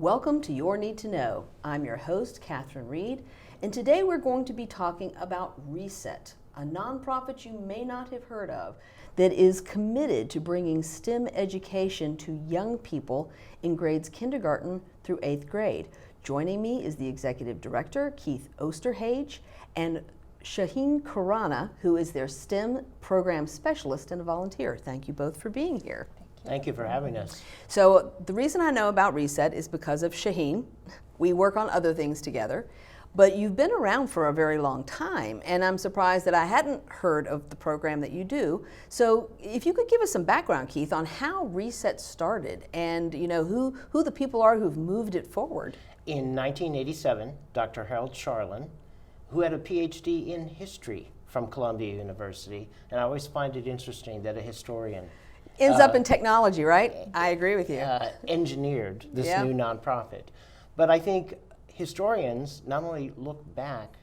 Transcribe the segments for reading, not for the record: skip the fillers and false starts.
Welcome to Your Need to Know. I'm your host, Catherine Reed, and today we're going to be talking about ReSET, a nonprofit you may not have heard of that is committed to bringing STEM education to young people in grades kindergarten through 8th grade. Joining me is the Executive Director, Keith Osterhage, and Shaheen Khurana, who is their STEM program specialist and a volunteer. Thank you both for being here. Thank you for having us. So the reason I know about ReSET is because of Shaheen. We work on other things together, but you've been around for a very long time, and I'm surprised that I hadn't heard of the program that you do. So if you could give us some background, Keith, on how ReSET started and who the people are who've moved it forward. In 1987, Dr. Harold Charlin, who had a PhD in history from Columbia University, and I always find it interesting that a historian ends up in technology, right? I agree with you. Engineered this new nonprofit. But I think historians not only look back,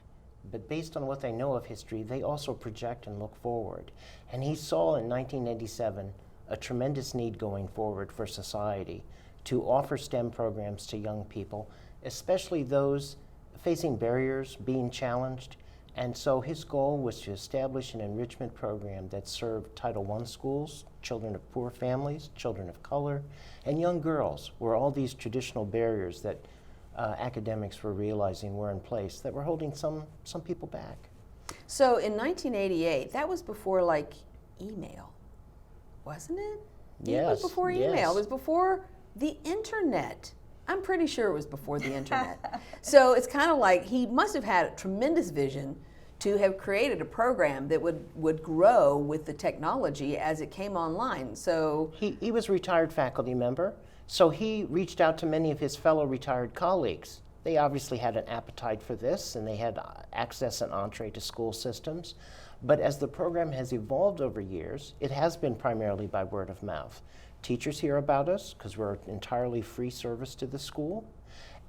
but based on what they know of history, they also project and look forward. And he saw in 1987 a tremendous need going forward for society to offer STEM programs to young people, especially those facing barriers, being challenged. And so his goal was to establish an enrichment program that served Title I schools, children of poor families, children of color, and young girls, where all these traditional barriers that academics were realizing were in place that were holding some people back. So in 1988, that was before like email, wasn't it? Yes. It was before email. Yes. It was before the internet. I'm pretty sure it was before the internet. So it's kind of like he must have had a tremendous vision to have created a program that would grow with the technology as it came online. So he was a retired faculty member, so he reached out to many of his fellow retired colleagues. They obviously had an appetite for this, and they had access and entree to school systems. But as the program has evolved over years, it has been primarily by word of mouth. Teachers hear about us because we're an entirely free service to the school,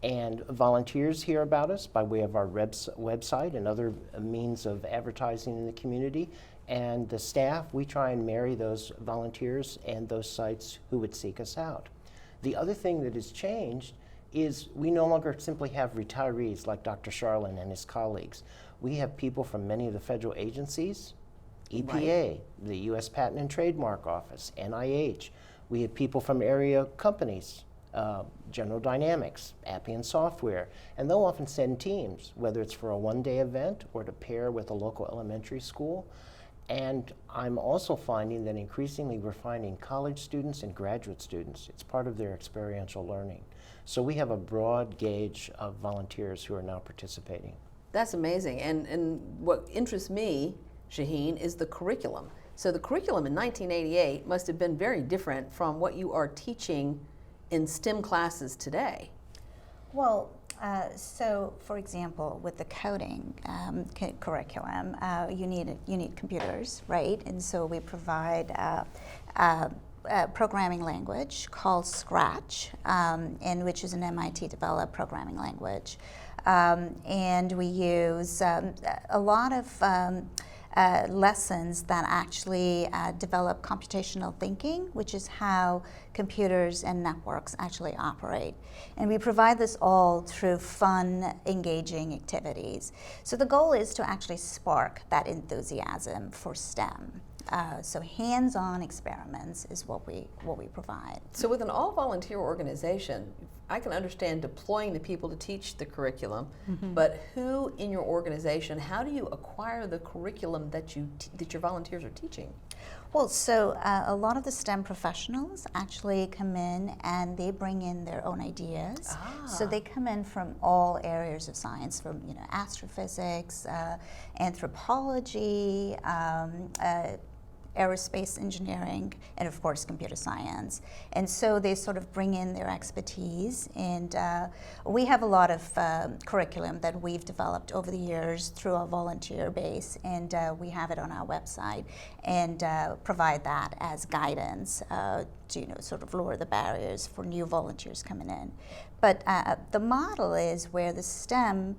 and volunteers hear about us by way of our website and other means of advertising in the community. And the staff, we try and marry those volunteers and those sites who would seek us out. The other thing that has changed is we no longer simply have retirees like Dr. Charlin and his colleagues. We have people from many of the federal agencies, EPA, the U.S. Patent and Trademark Office, NIH. We have people from area companies, General Dynamics, Appian Software, and they'll often send teams, whether it's for a one-day event or to pair with a local elementary school. And I'm also finding that increasingly we're finding college students and graduate students. It's part of their experiential learning. So we have a broad gauge of volunteers who are now participating. that's amazing. And what interests me, Shaheen, is the curriculum. So the curriculum in 1988 must have been very different from what you are teaching in STEM classes today. Well, so for example, with the coding curriculum, you need computers, right? And so we provide a programming language called Scratch, and which is an MIT-developed programming language, and we use a lot of lessons that actually develop computational thinking, which is how computers and networks actually operate. And we provide this all through fun, engaging activities. So the goal is to actually spark that enthusiasm for STEM. So hands-on experiments is what we provide. So with an all-volunteer organization, I can understand deploying the people to teach the curriculum, but who in your organization, how do you acquire the curriculum that your volunteers are teaching? Well, so a lot of the STEM professionals actually come in and they bring in their own ideas. So they come in from all areas of science, from astrophysics, anthropology, aerospace engineering, and of course computer science. And so they sort of bring in their expertise, and we have a lot of curriculum that we've developed over the years through our volunteer base, and we have it on our website and provide that as guidance to sort of lower the barriers for new volunteers coming in. But the model is where the STEM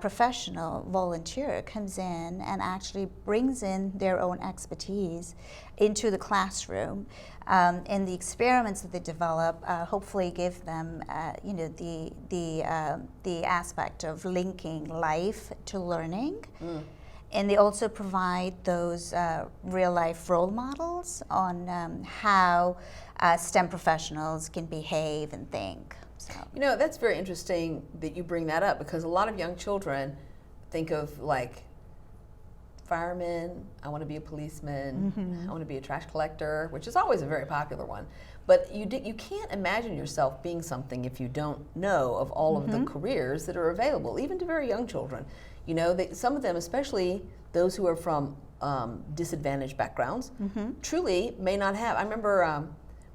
professional volunteer comes in and actually brings in their own expertise into the classroom, and the experiments that they develop hopefully give them, the aspect of linking life to learning. And they also provide those real-life role models on how STEM professionals can behave and think. So. That's very interesting that you bring that up, because a lot of young children think of like firemen, I want to be a policeman, I want to be a trash collector, which is always a very popular one. But you can't imagine yourself being something if you don't know of all of the careers that are available, even to very young children. Some of them, especially those who are from disadvantaged backgrounds, truly may not have. I remember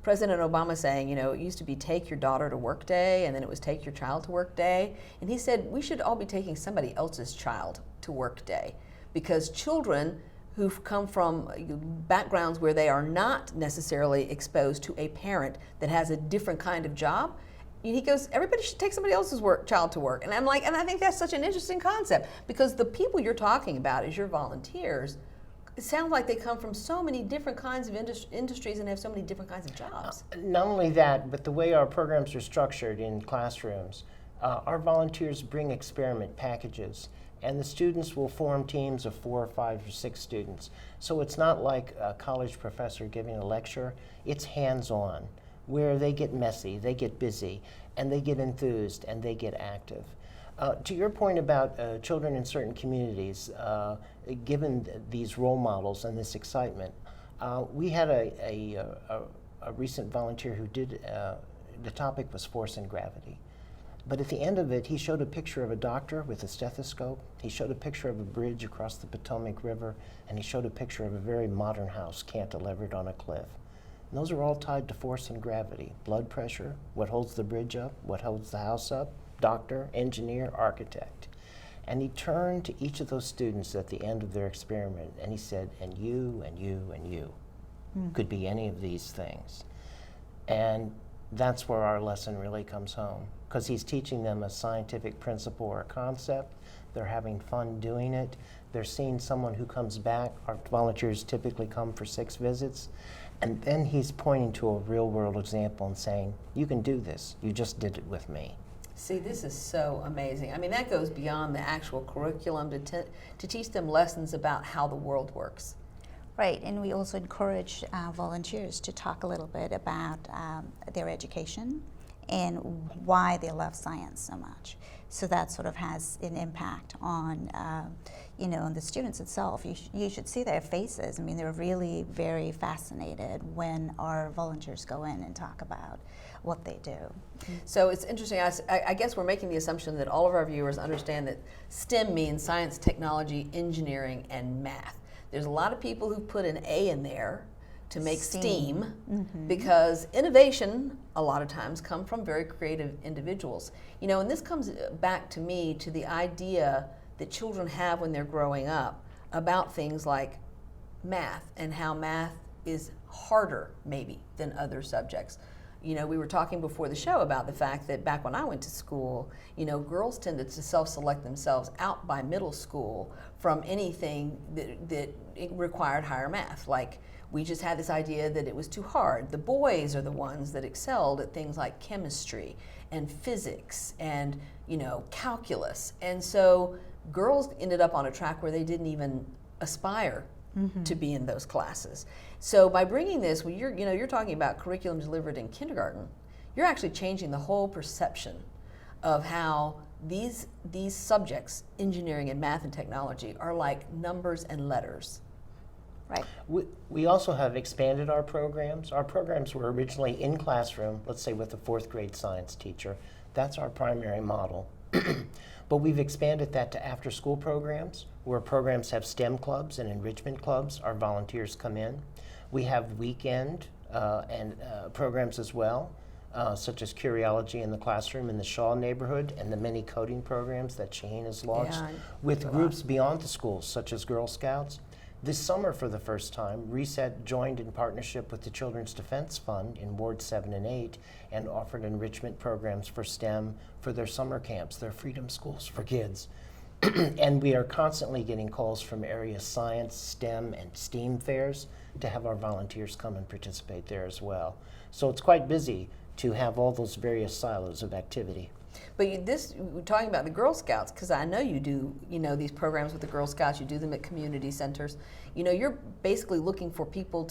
President Obama saying, it used to be take your daughter to work day, and then it was take your child to work day. And he said we should all be taking somebody else's child to work day, because children who've come from backgrounds where they are not necessarily exposed to a parent that has a different kind of job, he goes, everybody should take somebody else's child to work. And I'm like, and I think that's such an interesting concept, because the people you're talking about as your volunteers, it sounds like they come from so many different kinds of industries and have so many different kinds of jobs. Not only that, but the way our programs are structured in classrooms, our volunteers bring experiment packages, and the students will form teams of 4 or 5 or 6 students. So it's not like a college professor giving a lecture, it's hands-on, where they get messy, they get busy, and they get enthused, and they get active. To your point about children in certain communities, given these role models and this excitement, we had a recent volunteer who did, the topic was force and gravity. But at the end of it, he showed a picture of a doctor with a stethoscope, he showed a picture of a bridge across the Potomac River, and he showed a picture of a very modern house cantilevered on a cliff. And those are all tied to force and gravity. Blood pressure, what holds the bridge up, what holds the house up, doctor, engineer, architect. And he turned to each of those students at the end of their experiment and he said, and you, and you, and you could be any of these things. And that's where our lesson really comes home, because he's teaching them a scientific principle or a concept. They're having fun doing it. They're seeing someone who comes back. Our volunteers typically come for 6 visits. And then he's pointing to a real world example and saying, you can do this. You just did it with me. See, this is so amazing. I mean, that goes beyond the actual curriculum to teach them lessons about how the world works. Right, and we also encourage volunteers to talk a little bit about their education and why they love science so much. So that sort of has an impact on, on the students itself. You should see their faces. I mean, they're really very fascinated when our volunteers go in and talk about what they do. So it's interesting. I guess we're making the assumption that all of our viewers understand that STEM means science, technology, engineering, and math. There's a lot of people who put an A in there to make STEAM, because innovation a lot of times come from very creative individuals. And this comes back to me to the idea that children have when they're growing up about things like math and how math is harder maybe than other subjects. We were talking before the show about the fact that back when I went to school, girls tended to self-select themselves out by middle school from anything that required higher math. Like, we just had this idea that it was too hard. The boys are the ones that excelled at things like chemistry and physics and, calculus. And so girls ended up on a track where they didn't even aspire to be in those classes. So by bringing this, when you're talking about curriculum delivered in kindergarten, you're actually changing the whole perception of how these subjects, engineering and math and technology, are like numbers and letters. Right. We also have expanded our programs. Our programs were originally in classroom, let's say with a 4th grade science teacher. That's our primary model. But we've expanded that to after-school programs, where programs have STEM clubs and enrichment clubs. Our volunteers come in. We have weekend and programs as well, such as Curiologie in the classroom in the Shaw neighborhood, and the many coding programs that Shaheen has launched, with groups beyond the schools, such as Girl Scouts. This summer, for the first time, ReSET joined in partnership with the Children's Defense Fund in Ward 7 and 8 and offered enrichment programs for STEM for their summer camps, their freedom schools for kids. And we are constantly getting calls from area science, STEM, and STEAM fairs to have our volunteers come and participate there as well. So it's quite busy to have all those various silos of activity. But we're talking about the Girl Scouts, because I know you do, these programs with the Girl Scouts, you do them at community centers. You're basically looking for people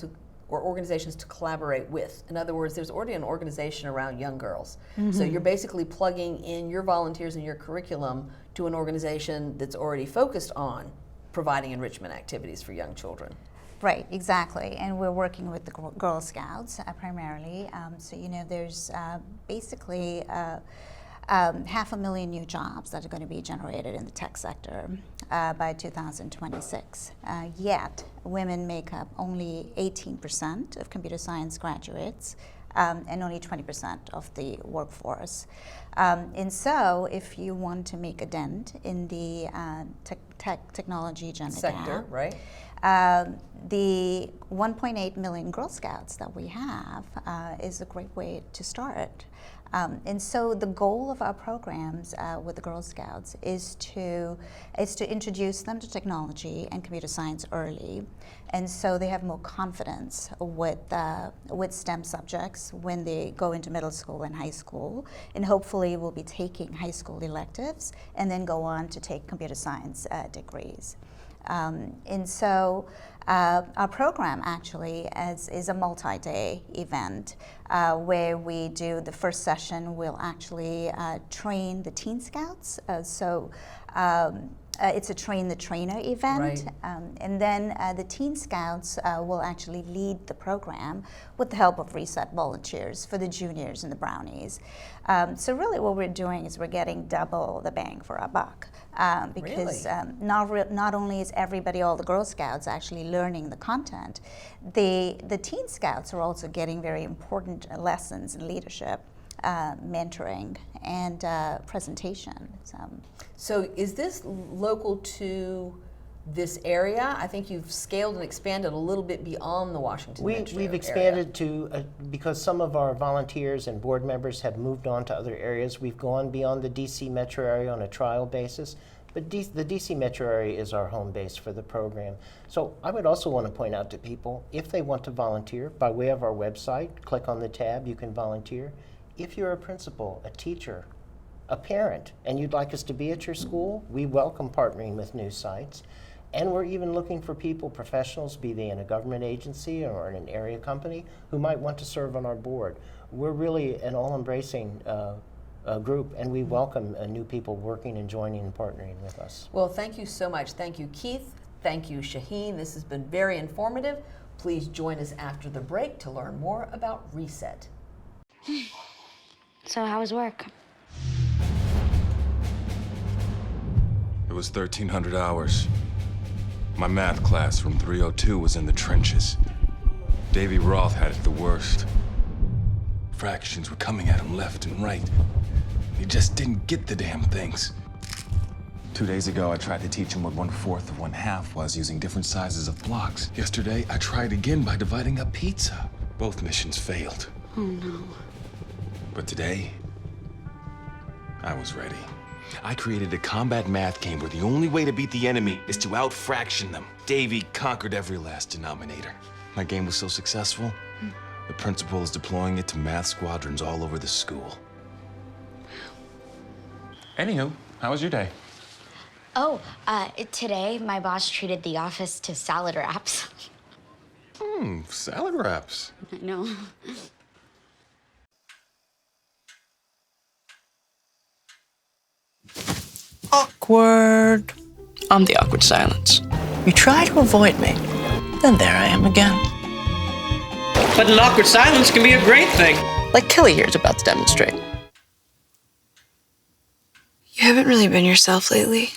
or organizations to collaborate with. In other words, there's already an organization around young girls. So you're basically plugging in your volunteers and your curriculum to an organization that's already focused on providing enrichment activities for young children. Right, exactly. And we're working with the Girl Scouts primarily. So, there's basically 500,000 new jobs that are going to be generated in the tech sector by 2026. Yet, women make up only 18% of computer science graduates and only 20% of the workforce. And so, if you want to make a dent in the technology gender sector, gap, right? The 1.8 million Girl Scouts that we have is a great way to start. And so the goal of our programs with the Girl Scouts is to introduce them to technology and computer science early, and so they have more confidence with STEM subjects when they go into middle school and high school, and hopefully will be taking high school electives and then go on to take computer science degrees. And so our program actually is a multi-day event where we do the first session. We'll actually train the Teen Scouts. It's a train the trainer event, right. And then the Teen Scouts will actually lead the program with the help of ReSET volunteers for the juniors and the brownies. So really what we're doing is we're getting double the bang for our buck. Because really? Not only is all the Girl Scouts actually learning the content, the Teen Scouts are also getting very important lessons in leadership, mentoring, and presentation. So is this local to this area? I think you've scaled and expanded a little bit beyond the Washington metro We've expanded to, because some of our volunteers and board members have moved on to other areas, we've gone beyond the DC metro area on a trial basis. But the DC metro area is our home base for the program. So I would also want to point out to people, if they want to volunteer, by way of our website, click on the tab, you can volunteer. If you're a principal, a teacher, a parent, and you'd like us to be at your school, we welcome partnering with new sites. And we're even looking for people, professionals, be they in a government agency or in an area company, who might want to serve on our board. We're really an all-embracing group, and we welcome new people working and joining and partnering with us. Well, thank you so much. Thank you, Keith. Thank you, Shaheen. This has been very informative. Please join us after the break to learn more about ReSET. So how was work? It was 1,300 hours. My math class from 302 was in the trenches. Davy Roth had it the worst. Fractions were coming at him left and right. He just didn't get the damn things. 2 days ago, I tried to teach him what 1/4 of 1/2 was using different sizes of blocks. Yesterday, I tried again by dividing up pizza. Both missions failed. Oh no. But today, I was ready. I created a combat math game where the only way to beat the enemy is to out-fraction them. Davy conquered every last denominator. My game was so successful, the principal is deploying it to math squadrons all over the school. Anywho, how was your day? Oh, today my boss treated the office to salad wraps. Salad wraps. I know. Awkward. I'm the awkward silence. You try to avoid me, then there I am again. But an awkward silence can be a great thing. Like Kelly here is about to demonstrate. You haven't really been yourself lately.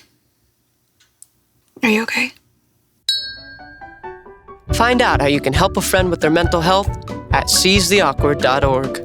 Are you okay? Find out how you can help a friend with their mental health at seizetheawkward.org.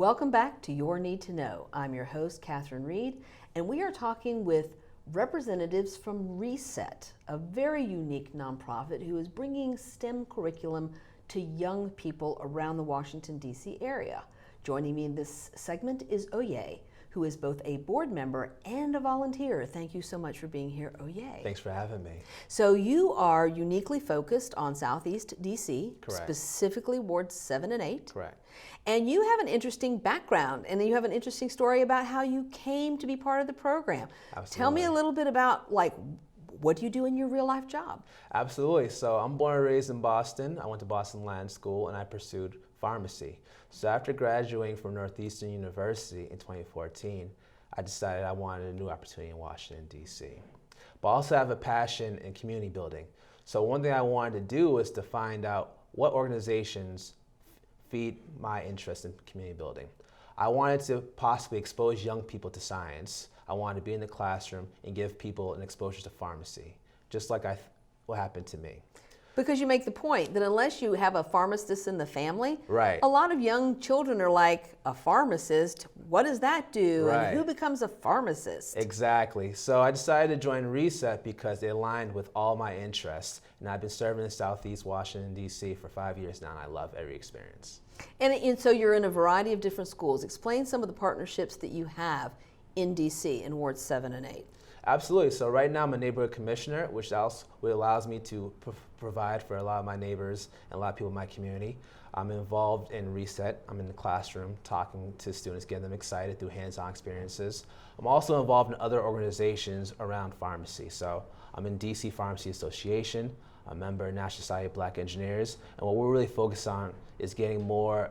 Welcome back to Your Need to Know. I'm your host, Catherine Reed, and we are talking with representatives from ReSET, a very unique nonprofit who is bringing STEM curriculum to young people around the Washington, D.C. area. Joining me in this segment is Oye, who is both a board member and a volunteer. Thank you so much for being here, Oye. Thanks for having me. So you are uniquely focused on Southeast DC, Correct. Specifically wards 7 and 8. Correct. And you have an interesting background, and you have an interesting story about how you came to be part of the program. Absolutely. Tell me a little bit about, like, what do you do in your real life job? Absolutely. So I'm born and raised in Boston. I went to Boston Land School and I pursued pharmacy. So after graduating from Northeastern University in 2014, I decided I wanted a new opportunity in Washington, D.C. But I also have a passion in community building. So one thing I wanted to do was to find out what organizations feed my interest in community building. I wanted to possibly expose young people to science. I wanted to be in the classroom and give people an exposure to pharmacy, just like what happened to me. Because you make the point that unless you have a pharmacist in the family, Right. a lot of young children are like, a pharmacist, what does that do? Right. And who becomes a pharmacist? Exactly. So I decided to join ReSET because it aligned with all my interests. And I've been serving in Southeast Washington, D.C. for 5 years now, and I love every experience. And so you're in a variety of different schools. Explain some of the partnerships that you have in D.C. in wards 7 and 8. Absolutely. So right now I'm a neighborhood commissioner, which allows me to provide for a lot of my neighbors and a lot of people in my community. I'm involved in ReSET. I'm in the classroom talking to students, getting them excited through hands-on experiences. I'm also involved in other organizations around pharmacy. So I'm in DC Pharmacy Association, a member of National Society of Black Engineers, and what we're really focused on is getting more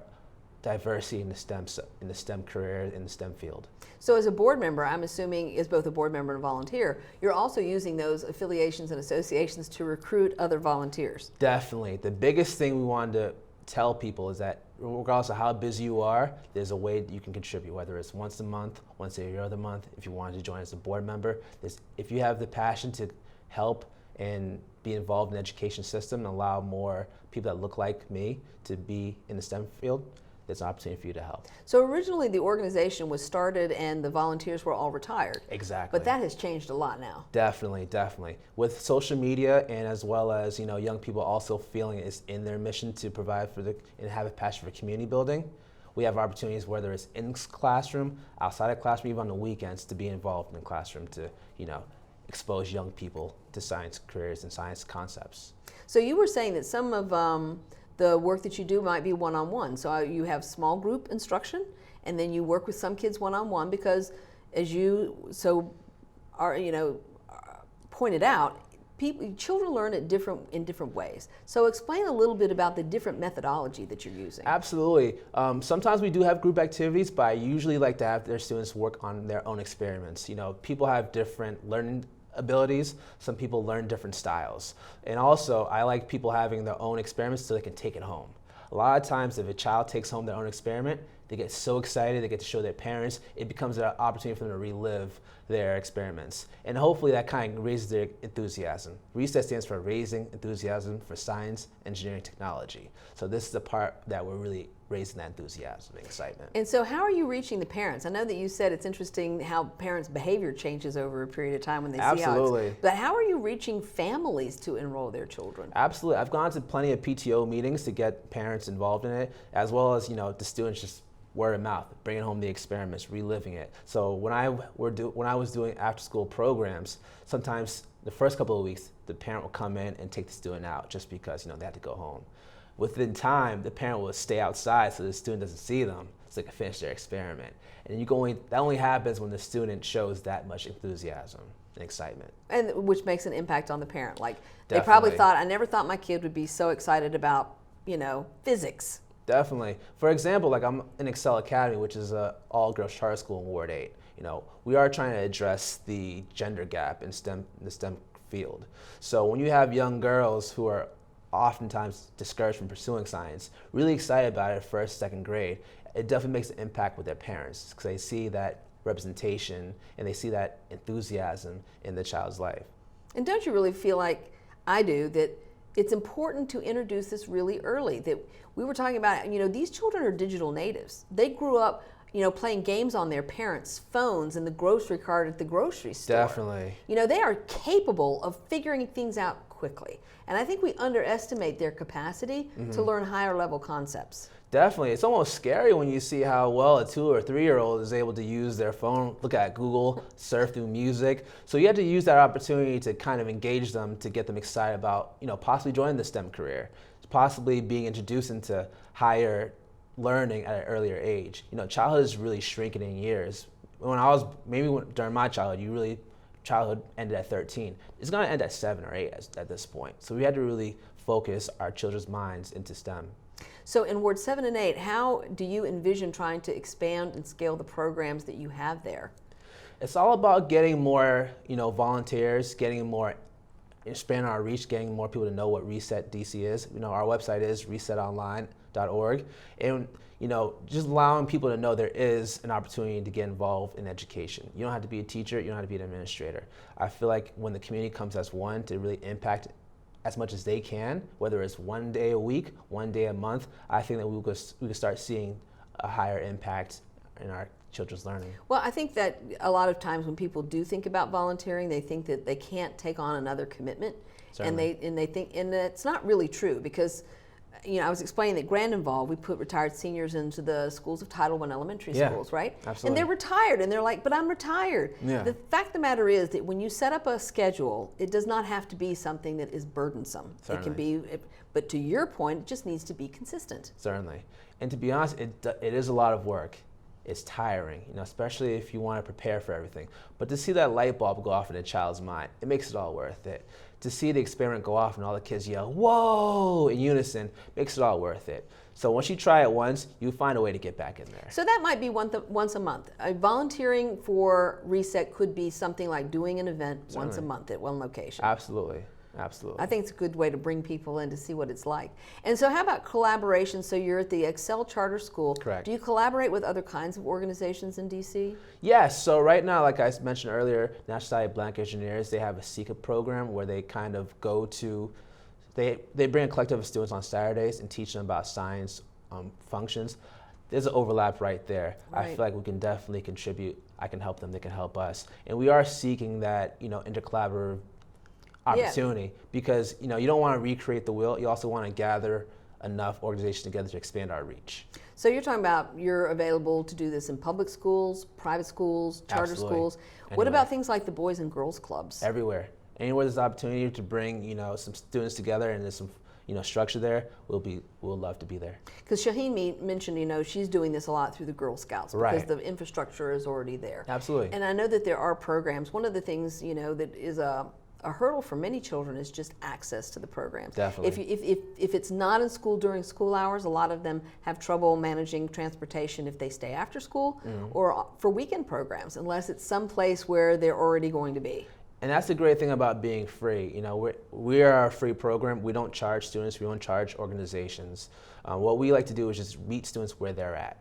diversity in the STEM career, in the STEM field. So as a board member, I'm assuming as both a board member and a volunteer, you're also using those affiliations and associations to recruit other volunteers. Definitely. The biggest thing we wanted to tell people is that regardless of how busy you are, there's a way that you can contribute, whether it's once a month, once every other month. If you wanted to join as a board member, if you have the passion to help and be involved in the education system and allow more people that look like me to be in the STEM field, there's an opportunity for you to help. So originally the organization was started and the volunteers were all retired. Exactly. But that has changed a lot now. Definitely, definitely. With social media and as well as young people also feeling it's in their mission to provide for and have a passion for community building, we have opportunities whether it's in classroom, outside of classroom, even on the weekends to be involved in the classroom to expose young people to science careers and science concepts. So you were saying that some of the work that you do might be one-on-one. So you have small group instruction, and then you work with some kids one-on-one because, as you pointed out, children learn in different ways. So explain a little bit about the different methodology that you're using. Absolutely. Sometimes we do have group activities, but I usually like to have their students work on their own experiments. People have different learning abilities. Some people learn different styles. And also, I like people having their own experiments so they can take it home. A lot of times, if a child takes home their own experiment, they get so excited, they get to show their parents, it becomes an opportunity for them to relive their experiments. And hopefully that kind of raises their enthusiasm. ReSET stands for Raising Enthusiasm for Science, Engineering, Technology. So this is the part that we're really raising that enthusiasm and excitement. And so how are you reaching the parents? I know that you said it's interesting how parents' behavior changes over a period of time when they see how Absolutely. But how are you reaching families to enroll their children? Absolutely. I've gone to plenty of PTO meetings to get parents involved in it, as well as the students just word of mouth, bringing home the experiments, reliving it. So when I was doing after-school programs, sometimes the first couple of weeks, the parent will come in and take the student out just because they had to go home. Within time, the parent will stay outside so the student doesn't see them, so they can finish their experiment. And that only happens when the student shows that much enthusiasm and excitement. And which makes an impact on the parent. Like Definitely. They probably thought, I never thought my kid would be so excited about, physics. Definitely. For example, like I'm in Excel Academy, which is an all-girls charter school in Ward 8. We are trying to address the gender gap in the STEM field. So when you have young girls who are oftentimes discouraged from pursuing science, really excited about it at first, second grade, it definitely makes an impact with their parents because they see that representation and they see that enthusiasm in the child's life. And don't you really feel like I do that it's important to introduce this really early. That we were talking about, these children are digital natives. They grew up, playing games on their parents' phones and the grocery cart at the grocery store. Definitely. They are capable of figuring things out quickly. And I think we underestimate their capacity to learn higher level concepts. Definitely. It's almost scary when you see how well a 2 or 3-year-old is able to use their phone, look at Google, surf through music. So you have to use that opportunity to kind of engage them, to get them excited about, possibly joining the STEM career, possibly being introduced into higher learning at an earlier age. Childhood is really shrinking in years. During my childhood, childhood ended at 13. It's going to end at 7 or 8 at this point. So we had to really focus our children's minds into STEM. So in Wards 7 and 8, how do you envision trying to expand and scale the programs that you have there? It's all about getting more, volunteers, expanding our reach, getting more people to know what ReSET DC is. Our website is resetonline.org, and just allowing people to know there is an opportunity to get involved in education. You don't have to be a teacher, you don't have to be an administrator. I feel like when the community comes as one to really impact as much as they can, whether it's 1 day a week, 1 day a month, I think that we could start seeing a higher impact in our children's learning. Well, I think that a lot of times when people do think about volunteering, they think that they can't take on another commitment. Certainly. and they think, and it's not really true, because I was explaining that Grand Involved, we put retired seniors into the schools of Title I elementary schools, right? Absolutely. And they're retired, and they're like, but I'm retired. Yeah. The fact of the matter is that when you set up a schedule, it does not have to be something that is burdensome. Certainly. It can be, but to your point, it just needs to be consistent. Certainly. And to be honest, it is a lot of work. It's tiring, especially if you want to prepare for everything. But to see that light bulb go off in a child's mind, it makes it all worth it. To see the experiment go off and all the kids yell, "Whoa!" in unison, makes it all worth it. So once you try it once, you find a way to get back in there. So that might be once a month. Volunteering for ReSET could be something like doing an event once a month at one location. Absolutely. Absolutely. I think it's a good way to bring people in to see what it's like. And so how about collaboration? So you're at the Excel Charter School. Correct. Do you collaborate with other kinds of organizations in DC? Yes, so right now, like I mentioned earlier, National Society of Black Engineers, they have a SECA program where they kind of go to, they bring a collective of students on Saturdays and teach them about science functions. There's an overlap right there. Right. I feel like we can definitely contribute. I can help them, they can help us. And we are seeking that, intercollaborative opportunity, because you don't want to recreate the wheel. You also want to gather enough organizations together to expand our reach. So you're talking about you're available to do this in public schools, private schools, charter Absolutely. schools. Anywhere. What about things like the Boys and Girls Clubs? Everywhere. Anywhere there's an opportunity to bring some students together and there's some structure there, we'll love to be there. Because Shaheen mentioned, she's doing this a lot through the Girl Scouts, because Right. the infrastructure is already there. Absolutely. And I know that there are programs. One of the things, that is a hurdle for many children is just access to the programs. Definitely. If it's not in school during school hours, a lot of them have trouble managing transportation if they stay after school or for weekend programs, unless it's someplace where they're already going to be. And that's the great thing about being free. We are a free program. We don't charge students. We don't charge organizations. What we like to do is just meet students where they're at.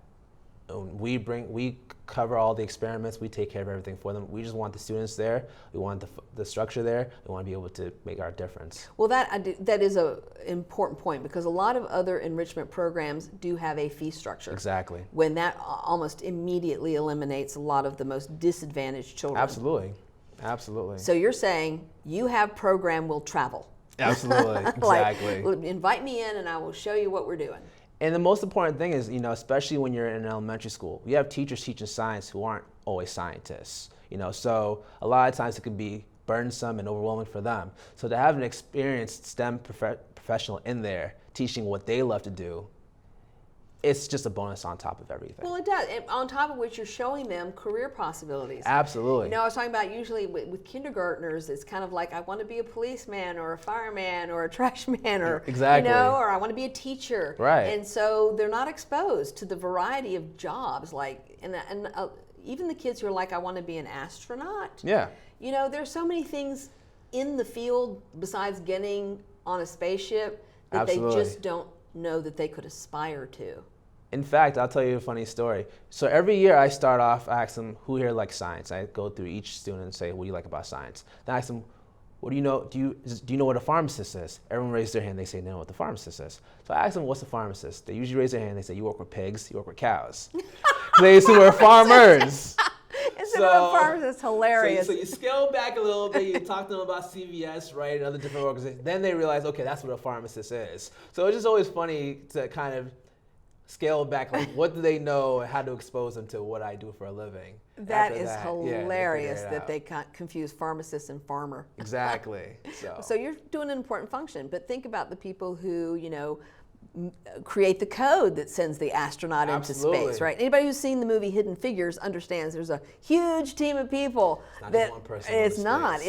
We cover all the experiments. We take care of everything for them. We just want the students there. We want the structure there. We want to be able to make our difference. Well, that is an important point, because a lot of other enrichment programs do have a fee structure. Exactly. When that almost immediately eliminates a lot of the most disadvantaged children. Absolutely. Absolutely. So you're saying you have program will travel. Absolutely. Exactly. Like, invite me in and I will show you what we're doing. And the most important thing is, especially when you're in elementary school, we have teachers teaching science who aren't always scientists. So a lot of times it can be burdensome and overwhelming for them. So to have an experienced STEM professional in there teaching what they love to do, it's just a bonus on top of everything. Well, it does. And on top of which, you're showing them career possibilities. Absolutely. I was talking about usually with kindergartners, it's kind of like, I want to be a policeman or a fireman or a trash man or, exactly. Or I want to be a teacher. Right. And so they're not exposed to the variety of jobs, and even the kids who are like, I want to be an astronaut. Yeah. There's so many things in the field besides getting on a spaceship that Absolutely. they just don't know that they could aspire to. In fact, I'll tell you a funny story. So every year I start off, I ask them, who here likes science? I go through each student and say, what do you like about science? Then I ask them, what do you know? Do you know what a pharmacist is? Everyone raised their hand. They say, they know what the pharmacist is. So I asked them, what's a pharmacist? They usually raise their hand. They say, you work with pigs, you work with cows. They assume we're farmers. Instead of a pharmacist, hilarious. So you scale back a little bit, you talk to them about CVS, right, and other different organizations. Then they realize, okay, that's what a pharmacist is. So it's just always funny to kind of scale back, like what do they know and how to expose them to what I do for a living. That After is hilarious that they confuse pharmacist and farmer. Exactly. So you're doing an important function, but think about the people who, create the code that sends the astronaut into space, right? Anybody who's seen the movie Hidden Figures understands there's a huge team of people. It's not just one person. It's not.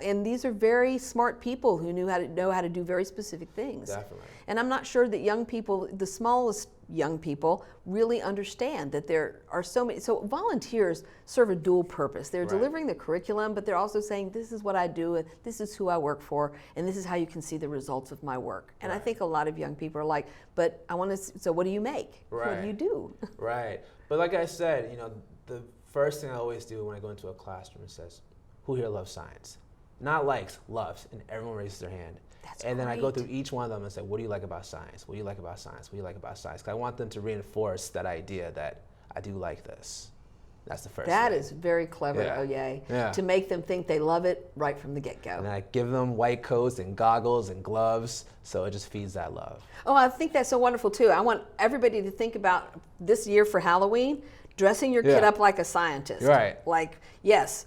And these are very smart people who know how to do very specific things. Definitely. And I'm not sure that young people, the smallest young people, really understand that there are so many. So volunteers serve a dual purpose. They're delivering the curriculum, but they're also saying, this is what I do, and this is who I work for, and this is how you can see the results of my work. And I think a lot of young people are like, but I want to, so what do you make? Right. What do you do? Right. But like I said, the first thing I always do when I go into a classroom is says, who here loves science? Not likes, loves, and everyone raises their hand. And then I go through each one of them and say, what do you like about science? What do you like about science? What do you like about science? Because I want them to reinforce that idea that I do like this. That's the first thing. That is very clever, Oye, to make them think they love it right from the get-go. And I give them white coats and goggles and gloves, so it just feeds that love. Oh, I think that's so wonderful, too. I want everybody to think about this year for Halloween, dressing your kid up like a scientist. Right. Like, yes,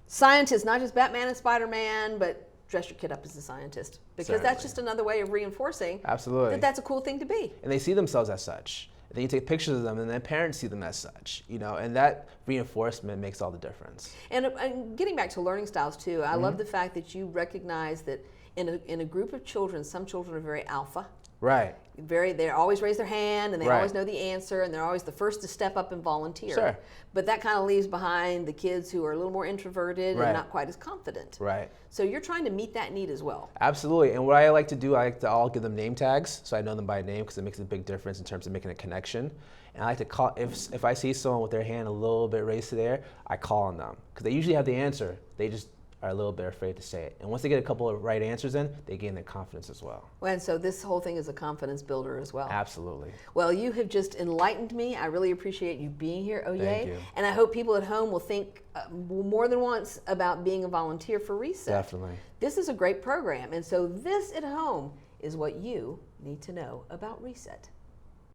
scientists, not just Batman and Spider-Man, but dress your kid up as a scientist, because that's just another way of reinforcing that that's a cool thing to be. And they see themselves as such. And then you take pictures of them, and their parents see them as such, and that reinforcement makes all the difference. And getting back to learning styles too, I love the fact that you recognize that in a group of children, some children are very alpha. Right. They always raise their hand, and they always know the answer, and they're always the first to step up and volunteer. Sure. But that kind of leaves behind the kids who are a little more introverted and not quite as confident. Right. So you're trying to meet that need as well. Absolutely. And what I like to do, I like to all give them name tags, so I know them by name, because it makes a big difference in terms of making a connection. And I like to call, if I see someone with their hand a little bit raised to there, I call on them, because they usually have the answer. They just are a little bit afraid to say it. And once they get a couple of right answers in, they gain their confidence as well. And so this whole thing is a confidence builder as well. Absolutely. Well, you have just enlightened me. I really appreciate you being here, Oye. Thank you. And I hope people at home will think more than once about being a volunteer for ReSET. Definitely. This is a great program. And so this at home is what you need to know about ReSET.